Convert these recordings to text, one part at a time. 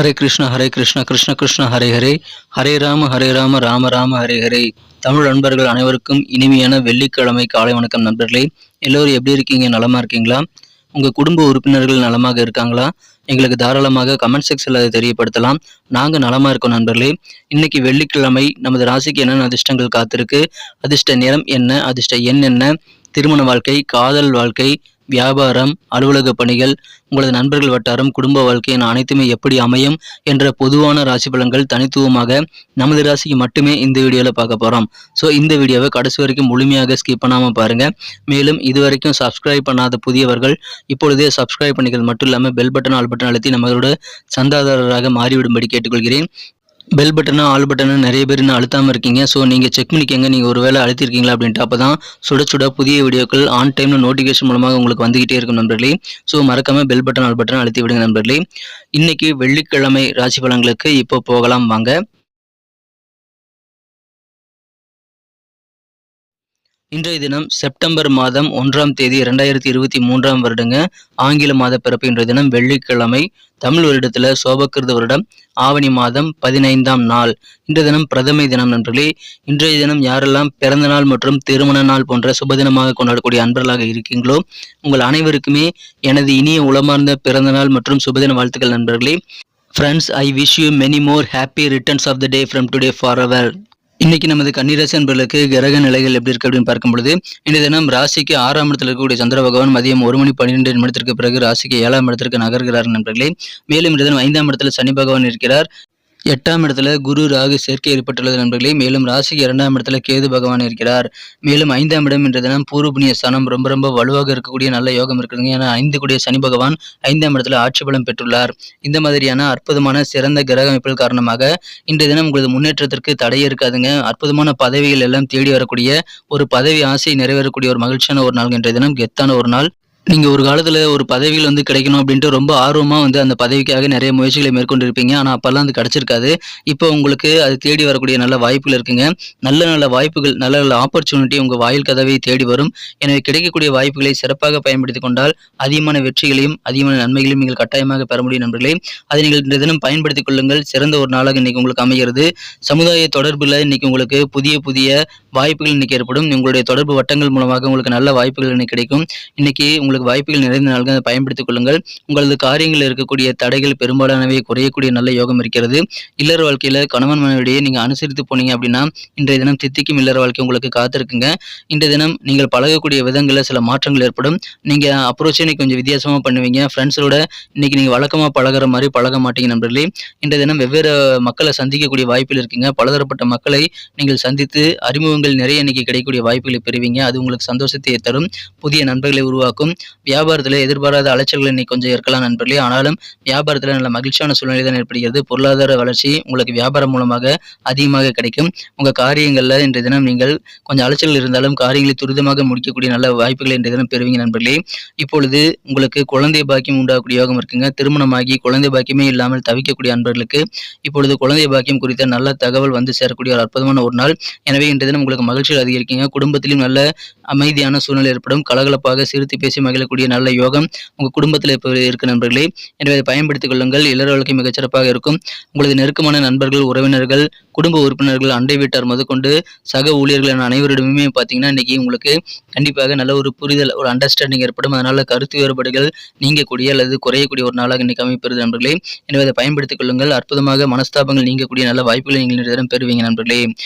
ஹரே கிருஷ்ணா கிருஷ்ண கிருஷ்ண ஹரே ஹரே, ஹரே ராம ராம ராம ஹரே ஹரே. தமிழ் நண்பர்கள் அனைவருக்கும் இனிமையான வெள்ளிக்கிழமை காலை வணக்கம் நண்பர்களே. எல்லோரும் எப்படி இருக்கீங்க? நலமா இருக்கீங்களா? உங்கள் குடும்ப உறுப்பினர்கள் நலமாக இருக்காங்களா? எங்களுக்கு தாராளமாக கமெண்ட் செக்ஷனில் அதை தெரியப்படுத்தலாம். நாங்கள் நலமாக இருக்கோம் நண்பர்களே. இன்னைக்கு வெள்ளிக்கிழமை நமது ராசிக்கு என்னென்ன அதிர்ஷ்டங்கள் காத்திருக்கு, அதிர்ஷ்ட நிறம் என்ன, அதிர்ஷ்ட எண் என்ன, திருமண வாழ்க்கை, காதல் வாழ்க்கை, வியாபாரம், அலுவலக பணிகள், உங்களது நண்பர்கள் வட்டாரம், குடும்ப வாழ்க்கை என அனைத்துமே எப்படி அமையும் என்ற பொதுவான ராசி பலன்கள் தனித்துவமாக நமது ராசிக்கு மட்டுமே இந்த வீடியோவில் பார்க்க போகிறோம். ஸோ இந்த வீடியோவை கடைசி வரைக்கும் முழுமையாக ஸ்கிப் பண்ணாமல் பாருங்கள். மேலும் இதுவரைக்கும் சப்ஸ்கிரைப் பண்ணாத புதியவர்கள் இப்பொழுதே சப்ஸ்கிரைப் பண்ணிக்கிறது மட்டும் இல்லாமல் பெல் பட்டன் ஆல் பட்டன் அழுத்தி நம்மளோட சந்தாதாரராக மாறிவிடும்படி கேட்டுக்கொள்கிறேன். பெல் பட்டனா ஆல் பட்டனா நிறைய பேர் இன்னும் அழுத்தாமல் இருக்கீங்க. ஸோ நீங்கள் செக் பண்ணிக்கங்க, நீங்கள் ஒரு வேளை அழுத்திருக்கீங்களா அப்படின்ட்டு. அப்போ தான் சுட சுட புதிய வீடியோக்கள் ஆன் டைமில் நோட்டிஃபிகேஷன் மூலமாக உங்களுக்கு வந்துகிட்டே இருக்கும் நண்பர்களே. ஸோ மறக்காமல் பெல் பட்டன் ஆல் பட்டன் அழுத்தி விடுங்க நண்பர்களே. இன்னைக்கு வெள்ளிக்கிழமை ராசி பலன்களுக்கு இப்போ போகலாம் வாங்க. இன்றைய தினம் செப்டம்பர் மாதம் 1ஆம் தேதி 2023 வருடங்க. ஆங்கில மாத பிறப்பு. இன்றைய தினம் வெள்ளிக்கிழமை. தமிழ் வருடத்தில் சோபக்கிருத வருடம் ஆவணி மாதம் 15ஆம் நாள். இன்றைய தினம் பிரதமை தினம் நண்பர்களே. இன்றைய தினம் யாரெல்லாம் பிறந்த நாள் மற்றும் திருமண நாள் போன்ற சுபதினமாக கொண்டாடக்கூடிய அன்பர்களாக இருக்கீங்களோ உங்கள் அனைவருக்குமே எனது இனிய உளமார்ந்த பிறந்த நாள் மற்றும் சுபதின வாழ்த்துக்கள் நண்பர்களே. Friends, I wish you many more happy returns of the day from today forever. இன்னைக்கு நமது கன்னிராசி அன்பர்களுக்கு கிரக நிலைகள் எப்படி இருக்கு அப்படின்னு பார்க்கும் பொழுது, இந்த தினம் ராசிக்கு 6ஆம் இடத்தில் இருக்கக்கூடிய சந்திர பகவான் மதியம் 1:12 பிறகு ராசிக்கு 7ஆம் இடத்திற்கு நகர்கிறார் நண்பர்களே. மேலும் இந்த தினம் 5ஆம் இடத்துல சனி பகவான் இருக்கிறார். 8ஆம் இடத்துல குரு ராகு சேர்க்கை ஏற்பட்டுள்ளது நண்பர்களே. மேலும் ராசிக்கு 2ஆம் இடத்துல கேது பகவான் இருக்கிறார். மேலும் 5ஆம் இடம் என்ற தினம் பூர்வ புண்ணிய ஸ்தானம் ரொம்ப வலுவாக இருக்கக்கூடிய நல்ல யோகம் இருக்குதுங்க. ஏன்னா 5 கூடிய சனி பகவான் 5ஆம் இடத்துல ஆட்சி பலம் பெற்றுள்ளார். இந்த மாதிரியான அற்புதமான சிறந்த கிரக அமைப்புகள் காரணமாக இன்றைய தினம் உங்களது முன்னேற்றத்திற்கு தடையே இருக்காதுங்க. அற்புதமான பதவிகள் எல்லாம் தேடி வரக்கூடிய ஒரு பதவி ஆசை நிறைவேறக்கூடிய ஒரு மகிழ்ச்சியான ஒரு நாள். இன்றைய தினம் கெத்தான ஒரு நாள். நீங்கள் ஒரு காலத்தில் ஒரு பதவிகள் கிடைக்கணும் அப்படின்ட்டு ரொம்ப ஆர்வமாக அந்த பதவிக்காக நிறைய முயற்சிகளை மேற்கொண்டு இருப்பீங்க. ஆனால் அப்போல்லாம் அது கிடச்சிருக்காது. இப்போ உங்களுக்கு அது தேடி வரக்கூடிய நல்ல வாய்ப்புகள் இருக்குங்க. நல்ல வாய்ப்புகள், நல்ல ஆப்பர்ச்சுனிட்டி உங்கள் வாயில் கதவை தேடி வரும். எனவே கிடைக்கக்கூடிய வாய்ப்புகளை சிறப்பாக பயன்படுத்தி கொண்டால் அதிகமான வெற்றிகளையும் அதிகமான நன்மைகளையும் நீங்கள் கட்டாயமாக பெற முடியும் நண்பர்களே. அதை நீங்கள் இந்த தினம் பயன்படுத்திக் கொள்ளுங்கள். சிறந்த ஒரு நாளாக இன்னைக்கு உங்களுக்கு அமைகிறது. சமுதாய தொடர்பில் இன்னைக்கு உங்களுக்கு புதிய வாய்ப்புகள் இன்னைக்கு ஏற்படும். உங்களுடைய தொடர்பு வட்டங்கள் மூலமாக உங்களுக்கு நல்ல வாய்ப்புகள் இன்னைக்கு கிடைக்கும். இன்னைக்கு உங்களுக்கு வாய்ப்புகள் நிறைந்த நாள்கள் அதை பயன்படுத்திக் கொள்ளுங்கள். உங்களது காரியங்களில் இருக்கக்கூடிய தடைகள் பெரும்பாலானவை குறையக்கூடிய நல்ல யோகம் இருக்கிறது. இல்லற வாழ்க்கையில கணவன் மனைவிடையே நீங்க அனுசரித்து போனீங்க அப்படின்னா இன்றைய தினம் தித்திக்கும் இல்லற வாழ்க்கை உங்களுக்கு காத்திருக்குங்க. இன்றைய தினம் நீங்கள் பழகக்கூடிய விதங்களில் சில மாற்றங்கள் ஏற்படும். நீங்க அப்ரோச்சை கொஞ்சம் வித்தியாசமா பண்ணுவீங்க. ஃப்ரெண்ட்ஸோட இன்னைக்கு நீங்க வழக்கமா பழகிற மாதிரி பழக மாட்டீங்க நண்பர்களே. இன்றைய தினம் வெவ்வேறு மக்களை சந்திக்கக்கூடிய வாய்ப்பில் இருக்குங்க. பலதரப்பட்ட மக்களை நீங்கள் சந்தித்து அறிமுகங்கள் நிறைய இன்னைக்கு கிடைக்கக்கூடிய வாய்ப்புகளை பெறுவீங்க. அது உங்களுக்கு சந்தோஷத்தை தரும். புதிய நண்பர்களை உருவாக்கும். வியாபாரத்தில் எதிர்பாராத அலைச்சல்கள் இன்னைக்கு கொஞ்சம் இருக்கலாம் நண்பர்களே. ஆனாலும் வியாபாரத்தில் நல்ல மகிழ்ச்சியான சூழ்நிலை தான் ஏற்படுகிறது. பொருளாதார வளர்ச்சி உங்களுக்கு வியாபாரம் மூலமாக அதிகமாக கிடைக்கும். உங்கள் காரியங்களில் இன்றைய தினம் நீங்கள் கொஞ்சம் அலைச்சல்கள் இருந்தாலும் காரியங்களை துரிதமாக முடிக்கக்கூடிய நல்ல வாய்ப்புகளை இன்றைய தினம் பெறுவீங்க நண்பர்களே. இப்பொழுது உங்களுக்கு குழந்தை பாக்கியம் உண்டாகக்கூடிய யோகம் இருக்குங்க. திருமணமாகி குழந்தை பாக்கியமே இல்லாமல் தவிக்கக்கூடிய அன்பர்களுக்கு இப்பொழுது குழந்தை பாக்கியம் குறித்த நல்ல தகவல் வந்து சேரக்கூடிய ஒரு அற்புதமான ஒரு நாள். எனவே இன்றைய தினம் உங்களுக்கு மகிழ்ச்சிகள் அதிகரிக்குங்க. குடும்பத்திலும் நல்ல அமைதியான சூழ்நிலை ஏற்படும். கலகலப்பாக சிரித்து பேசி மகிழக்கூடிய நல்ல யோகம் உங்கள் குடும்பத்தில் இப்போ இருக்கு நண்பர்களே. எனவே அதை பயன்படுத்திக் கொள்ளுங்கள். இல்லற வாழ்க்கை மிகச்சிறப்பாக இருக்கும். உங்களது நெருக்கமான நண்பர்கள், உறவினர்கள், குடும்ப உறுப்பினர்கள், அண்டை வீட்டார் முதற்கொண்டு சக ஊழியர்கள் என அனைவரிடமே பார்த்தீங்கன்னா இன்னைக்கு உங்களுக்கு கண்டிப்பாக நல்ல ஒரு புரிதல், ஒரு அண்டர்ஸ்டாண்டிங் ஏற்படும். அதனால கருத்து வேறுபாடுகள் நீங்கக்கூடிய அல்லது குறையக்கூடிய ஒரு நாளாக இன்னைக்கு அமைப்பெறுது நண்பர்களே. எனவே அதை பயன்படுத்திக் கொள்ளுங்கள். அற்புதமாக மனஸ்தாபங்கள் நீங்கக்கூடிய நல்ல வாய்ப்புகளை நீங்கள் இன்றைய தினம் பெறுவீங்க நண்பர்களே.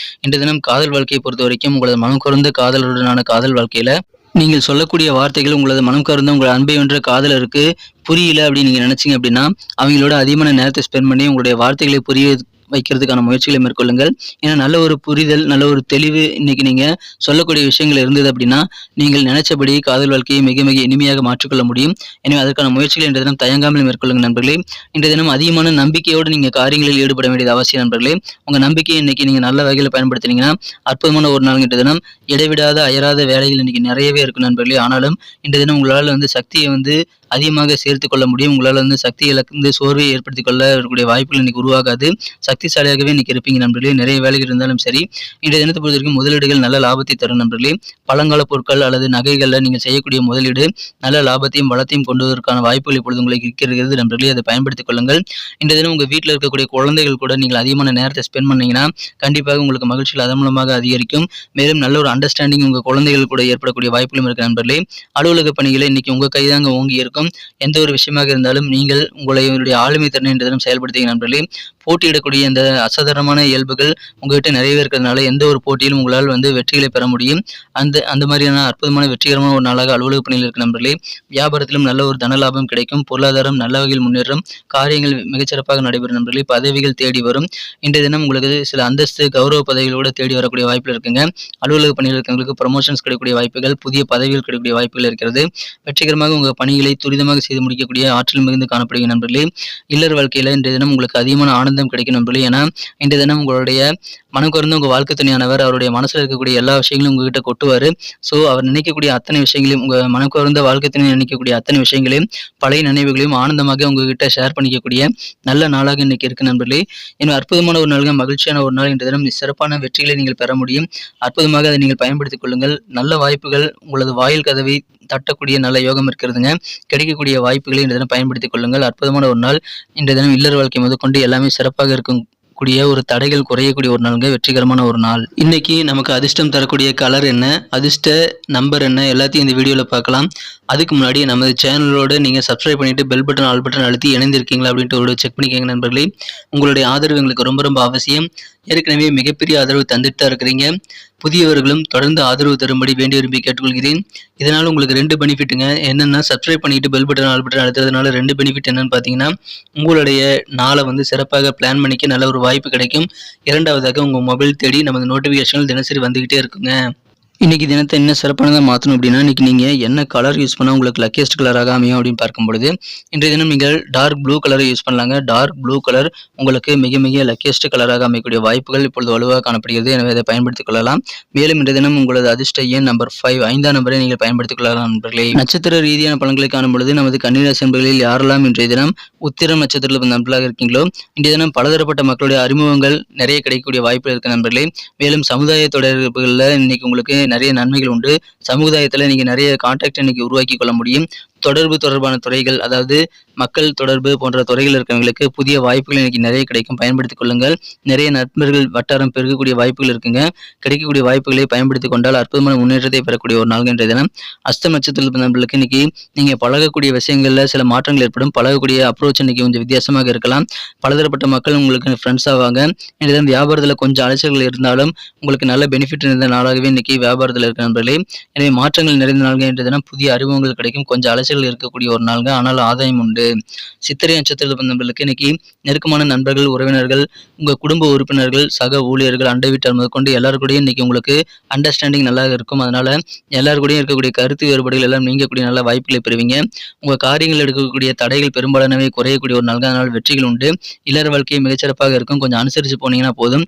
இன்றைய தினம் காதல் வாழ்க்கையை பொறுத்த வரைக்கும் உங்களது மனம் குறைந்த காதலருடனான காதல் வாழ்க்கையில நீங்கள் சொல்லக்கூடிய வார்த்தைகள் உங்களது மனம் கவர்ந்த உங்கள் அன்பை வென்ற காதலருக்கு புரியல அப்படின்னு நீங்க நினைச்சீங்க அப்படின்னா அவங்களோட அதிகமான நேரத்தை ஸ்பெண்ட் பண்ணி உங்களுடைய வார்த்தைகளை புரிய வைக்கிறதுக்கான முயற்சிகளை மேற்கொள்ளுங்கள். ஏன்னா நல்ல ஒரு புரிதல், நல்ல ஒரு தெளிவு இன்னைக்கு நீங்க சொல்லக்கூடிய விஷயங்கள் இருந்தது அப்படின்னா நீங்கள் நினைச்சபடி காதல் வாழ்க்கையை மிக இனிமையாக மாற்றிக்கொள்ள முடியும். எனவே அதற்கான முயற்சிகளை இன்றைய தினம் தயங்காமல் மேற்கொள்ளுங்க நண்பர்களே. இன்றைய தினம் அதிகமான நம்பிக்கையோடு நீங்க காரியங்களில் ஈடுபட வேண்டியது அவசியம் நண்பர்களே. உங்க நம்பிக்கையை இன்னைக்கு நீங்க நல்ல வகையில் பயன்படுத்தினீங்கன்னா அற்புதமான ஒரு நாள். இன்றைய தினம் இடைவிடாத அயராத வேலைகள் இன்னைக்கு நிறையவே இருக்கும் நண்பர்களே. ஆனாலும் இன்றைய தினம் உங்களால் சக்தியை அதிகமாக சேர்த்துக் கொள்ள முடியும். உங்களால் வந்து சக்தி இழந்து சோர்வை ஏற்படுத்திக் கொள்ளக்கூடிய வாய்ப்புகள் இன்னைக்கு உருவாகாது. சக்திசாலியாகவே இன்னைக்கு இருப்பீங்க நண்பர்களே. நிறைய வேலைகள் இருந்தாலும் சரி, இன்றைய தினத்தை பொறுத்தவரைக்கும் முதலீடுகள் நல்ல லாபத்தை தரும் நண்பர்களே. பழங்கால பொருட்கள் அல்லது நகைகளில் நீங்கள் செய்யக்கூடிய முதலீடு நல்ல லாபத்தையும் வளத்தையும் கொண்டு வருவதற்கான வாய்ப்புகள் இப்பொழுது உங்களுக்கு இருக்கிறது நண்பர்களே. அதை பயன்படுத்திக் கொள்ளுங்கள். இன்றைய தினம் உங்கள் வீட்டில் இருக்கக்கூடிய குழந்தைகள் கூட நீங்கள் அதிகமான நேரத்தை ஸ்பெண்ட் பண்ணீங்கன்னா கண்டிப்பாக உங்களுக்கு மகிழ்ச்சிகள் அதன் மூலமாக அதிகரிக்கும். மேலும் நல்ல ஒரு அண்டர்ஸ்டாண்டிங் உங்கள் குழந்தைகள் கூட ஏற்படக்கூடிய வாய்ப்புகளும் இருக்கு நண்பர்களே. அலுவலக பணிகளை இன்னைக்கு உங்கள் கைதாங்க ஓங்கி இருக்கும். எந்த ஒரு விஷயமாக இருந்தாலும் நீங்கள் உங்களுடைய ஆளுமை திறனை இன்றைய தினம் செயல்படுத்திய நண்பர்களே. போட்டியிடக்கூடிய இந்த அசாதாரணமான இயல்புகள் உங்ககிட்ட நிறையவே இருக்கிறதுனால எந்த ஒரு போட்டியிலும் உங்களால் வந்து வெற்றிகளை பெற முடியும். அந்த மாதிரியான அற்புதமான வெற்றிகரமான ஒரு நாளாக அலுவலக பணியில் இருக்க நண்பர்களே. வியாபாரத்திலும் நல்ல ஒரு தன லாபம் கிடைக்கும். பொருளாதாரம் நல்ல வகையில் முன்னேறும். காரியங்கள் மிகச்சிறப்பாக நடைபெறும் நண்பர்களே. பதவிகள் தேடி வரும். இன்றைய தினம் உங்களுக்கு சில அந்தஸ்து கௌரவ பதவிகளோடு தேடி வரக்கூடிய வாய்ப்புகள் இருக்குங்க. அலுவலக பணியில் இருக்கிறவங்களுக்கு ப்ரமோஷன்ஸ் கிடைக்கக்கூடிய வாய்ப்புகள், புதிய பதவிகள் கிடைக்கக்கூடிய வாய்ப்புகள் இருக்கிறது. வெற்றிகரமாக உங்கள் பணிகளை துரிதமாக செய்து முடிக்கக்கூடிய ஆற்றல் மிகுந்து காணப்படுகிற நண்பர்களே. இல்லற வாழ்க்கையில் இன்றைய தினம் உங்களுக்கு அதிகமான ஆனந்தம் கிடைக்கும் நண்பர்களே. ஏன்னா இன்றைய தினம் உங்களுடைய மனம் குறைந்த உங்கள் வாழ்க்கை துணையானவர் அவருடைய மனசில் இருக்கக்கூடிய எல்லா விஷயங்களும் உங்ககிட்ட கொட்டுவார். ஸோ அவர் நினைக்கக்கூடிய அத்தனை விஷயங்களையும், உங்கள் மனம் குறைந்த வாழ்க்கை துணை நினைக்கக்கூடிய அத்தனை விஷயங்களையும், பழைய நினைவுகளையும் ஆனந்தமாக உங்ககிட்ட ஷேர் பண்ணிக்கக்கூடிய நல்ல நாளாக இன்னைக்கு இருக்கு நண்பர்களே. இன்னும் அற்புதமான ஒரு நாளுங்க, மகிழ்ச்சியான ஒரு நாள். இன்றைய தினம் சிறப்பான வெற்றிகளை நீங்கள் பெற முடியும். அற்புதமாக அதை நீங்கள் பயன்படுத்திக் கொள்ளுங்கள். நல்ல வாய்ப்புகள் உங்களது வாயில் கதவை தட்டக்கூடிய நல்ல யோகம் இருக்கிறதுங்க. கிடைக்கக்கூடிய வாய்ப்புகளை இன்றைய தினம் பயன்படுத்திக் கொள்ளுங்கள். அற்புதமான ஒரு நாள். இன்றைய தினம் இல்லற வாழ்க்கை முதற்கொண்டு எல்லாமே சிறப்பாக இருக்கும் கூடிய ஒரு தடைகள் குறையக்கூடிய ஒரு நாளுங்க. வெற்றிகரமான ஒரு நாள். இன்னைக்கு நமக்கு அதிர்ஷ்டம் தரக்கூடிய கலர் என்ன, அதிர்ஷ்ட நம்பர் என்ன, எல்லாத்தையும் இந்த வீடியோவில் பார்க்கலாம். அதுக்கு முன்னாடி நமது சேனலோடு நீங்கள் சப்ஸ்கிரைப் பண்ணிட்டு பெல் பட்டன் ஆல் பட்டன் அழுத்தி இணைந்திருக்கீங்களா அப்படின்ட்டு ஒரு செக் பண்ணிக்கோங்க நண்பர்களே. உங்களுடைய ஆதரவு எங்களுக்கு ரொம்ப ரொம்ப அவசியம். ஏற்கனவே மிகப்பெரிய ஆதரவு தந்துட்டு தான் இருக்கிறீங்க. புதியவர்களும் தொடர்ந்து ஆதரவு தரும்படி வேண்டி விரும்பி கேட்டுக்கொள்கிறேன். இதனால் உங்களுக்கு 2 பெனிஃபிட்டுங்க. என்னென்னா, சப்ஸ்கிரைப் பண்ணிட்டு பெல் பட்டன் ஆல் பட்டன் அழுத்துறதுனால 2 பெனிஃபிட் என்னன்னு பார்த்தீங்கன்னா, உங்களுடைய நாளை வந்து சிறப்பாக பிளான் பண்ணிக்க நல்ல ஒரு வாய்ப்பு கிடைக்கும். இரண்டாவதாக உங்கள் மொபைல் தேடி நமது நோட்டிஃபிகேஷன்கள் தினசரி வந்துகிட்டே இருக்குங்க. இன்னைக்கு தினத்தை என்ன சிறப்பானதாக மாற்றணும் அப்படின்னா, இன்னைக்கு நீங்கள் என்ன கலர் யூஸ் பண்ணால் உங்களுக்கு லக்கியஸ்ட் கலராக அமையும் அப்படின்னு பார்க்கும்பொழுது, இன்றைய தினம் நீங்கள் டார்க் ப்ளூ கலரை யூஸ் பண்ணலாங்க. டார்க் ப்ளூ கலர் உங்களுக்கு மிக மிக லக்கியஸ்ட் கலராக அமையக்கூடிய வாய்ப்புகள் இப்பொழுது வலுவாக காணப்படுகிறது. எனவே அதை பயன்படுத்திக் கொள்ளலாம். மேலும் இன்றைய தினம் உங்களது அதிர்ஷ்ட எண் நம்பர் 5, 5ஆம் நம்பரை நீங்கள் பயன்படுத்திக் கொள்ளலாம் நண்பர்களே. நட்சத்திர ரீதியான பலன்களை காணும் பொழுது நமது கன்னிராசி நண்பர்களில் யாரெல்லாம் இன்றைய தினம் உத்திரம் நட்சத்திரத்தில் நண்பர்களாக இருக்கீங்களோ, இன்றைய தினம் பலதரப்பட்ட மக்களுடைய அறிமுகங்கள் நிறைய கிடைக்கக்கூடிய வாய்ப்புகள் இருக்கு நண்பர்களே. மேலும் சமுதாய தொடர்புகளில் இன்னைக்கு உங்களுக்கு நிறைய நன்மைகள் உண்டு. சமுதாயத்தில் நீங்க நிறைய கான்டாக்ட் இன்னைக்கு உருவாக்கி கொள்ள முடியும். தொடர்பான துறைகள், அதாவது மக்கள் தொடர்பு போன்ற துறைகள் இருக்கிறவங்களுக்கு புதிய வாய்ப்புகள் இன்னைக்கு நிறைய கிடைக்கும். பயன்படுத்திக் கொள்ளுங்கள். நிறைய நண்பர்கள் வட்டாரம் பெருகக்கூடிய வாய்ப்புகள் இருக்குங்க. கிடைக்கக்கூடிய வாய்ப்புகளை பயன்படுத்திக் கொண்டால் அற்புதமான முன்னேற்றத்தை பெறக்கூடிய ஒரு நாள் என்ற தினம். அஸ்தம் நட்சத்திரத்தில் நண்பர்களுக்கு இன்னைக்கு நீங்க பழகக்கூடிய விஷயங்கள்ல சில மாற்றங்கள் ஏற்படும். பழகக்கூடிய அப்ரோச் இன்னைக்கு கொஞ்சம் வித்தியாசமாக இருக்கலாம். பலதரப்பட்ட மக்கள் உங்களுக்கு ஃப்ரெண்ட்ஸ் ஆவாங்க. இந்த தினம் வியாபாரத்தில் கொஞ்சம் அலைச்சல்கள் இருந்தாலும் உங்களுக்கு நல்ல பெனிஃபிட் இருந்த நாளாகவே இன்னைக்கு வியாபாரத்தில் இருக்க நண்பர்களே. எனவே மாற்றங்கள் நிறைந்த நாள்கள் என்ற தினம். புதிய அறிமுகங்கள் கிடைக்கும். கொஞ்சம் இருக்கக்கூடிய ஒரு நாள்ங்க, ஆனால் ஆதாயம் உண்டு. சித்திரை நட்சத்திரத்தில் நண்பர்களுக்கு இன்னைக்கு நெருக்கமான நண்பர்கள், உறவினர்கள், உங்க குடும்ப உறுப்பினர்கள், சக ஊழியர்கள், அண்டை வீட்டார் முதற்கொண்டு எல்லாருக்கூடயும் இன்னைக்கு உங்களுக்கு அண்டர்ஸ்டாண்டிங் நல்லா இருக்கும். அதனால எல்லாருக்கூடயும் இருக்கக்கூடிய கருத்து வேறுபாடுகள் எல்லாம் நீங்கக்கூடிய நல்ல வாய்ப்புகளை பெறுவீங்க. உங்க காரியங்கள் எடுக்கக்கூடிய தடைகள் பெரும்பாலானவை குறையக்கூடிய ஒரு நாள்கள். அதனால் வெற்றிகள் உண்டு. இல்லற வாழ்க்கை மிகச்சிறப்பாக இருக்கும். கொஞ்சம் அனுசரித்து போனீங்கன்னா போதும்.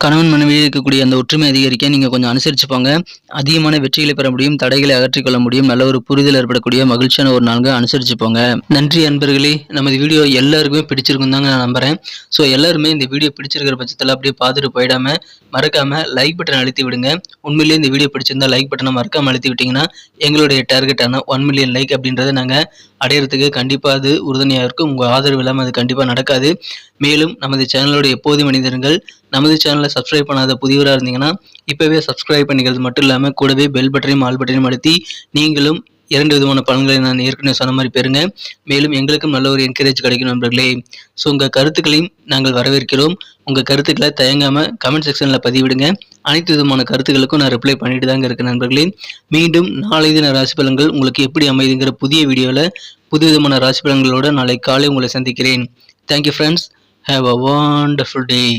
கணவன் மனைவியில் இருக்கக்கூடிய அந்த ஒற்றுமை அதிகரிக்க நீங்கள் கொஞ்சம் அனுசரித்து போங்க. அதிகமான வெற்றிகளை பெற முடியும். தடைகளை அகற்றிக்கொள்ள முடியும். நல்ல ஒரு புரிதல் ஏற்படக்கூடிய மகிழ்ச்சியான ஒரு நாள்ங்க. அனுசரித்து போங்க. நன்றி அன்பர்களே. நமது வீடியோ எல்லாருக்குமே பிடிச்சிருக்கும் தாங்க நான் நம்புறேன். ஸோ எல்லாருமே இந்த வீடியோ பிடிச்சிருக்கிற பட்சத்தில் அப்படியே பார்த்துட்டு போயிடாம மறக்காம லைக் பட்டன் அழுத்தி விடுங்க. உண்மையிலேயே இந்த வீடியோ பிடிச்சிருந்தா லைக் பட்டனை மறக்காம அழுத்தி விட்டீங்கன்னா எங்களுடைய டார்கெட்டான 1 மில்லியன் லைக் அப்படின்றத நாங்கள் அடையிறதுக்கு கண்டிப்பாக அது உறுதுணையாக இருக்கும். உங்கள் ஆதரவு இல்லாமல் அது கண்டிப்பாக நடக்காது. மேலும் நமது சேனலோட எப்போதும் மனிதர்கள் நமது சேனலை சப்ஸ்கிரைப் பண்ணாத புதியவராக இருந்தீங்கன்னா இப்போவே சப்ஸ்கிரைப் பண்ணிக்கிறது மட்டும் இல்லாமல் கூடவே பெல் பட்டனையும் ஆல் பட்டனையும் அழுத்தி நீங்களும் 2 விதமான பலன்களை நான் ஏற்கனவே சொன்ன மாதிரி பெறுங்க. மேலும் எங்களுக்கும் நல்ல ஒரு என்கரேஜ் கிடைக்கும் நண்பர்களே. ஸோ உங்கள் கருத்துக்களையும் நாங்கள் வரவேற்கிறோம். உங்கள் கருத்துக்களை தயங்காமல் கமெண்ட் செக்ஷனில் பதிவிடுங்க. அனைத்து விதமான கருத்துக்களுக்கும் நான் ரிப்ளை பண்ணிட்டு தாங்க இருக்கேன் நண்பர்களே. மீண்டும் நாளை தின ராசி பலன்கள் உங்களுக்கு எப்படி அமைதுங்கிற புதிய வீடியோவில் புது விதமான ராசி பலன்களோடு நாளை காலை உங்களை சந்திக்கிறேன். Thank you friends. Have a wonderful day.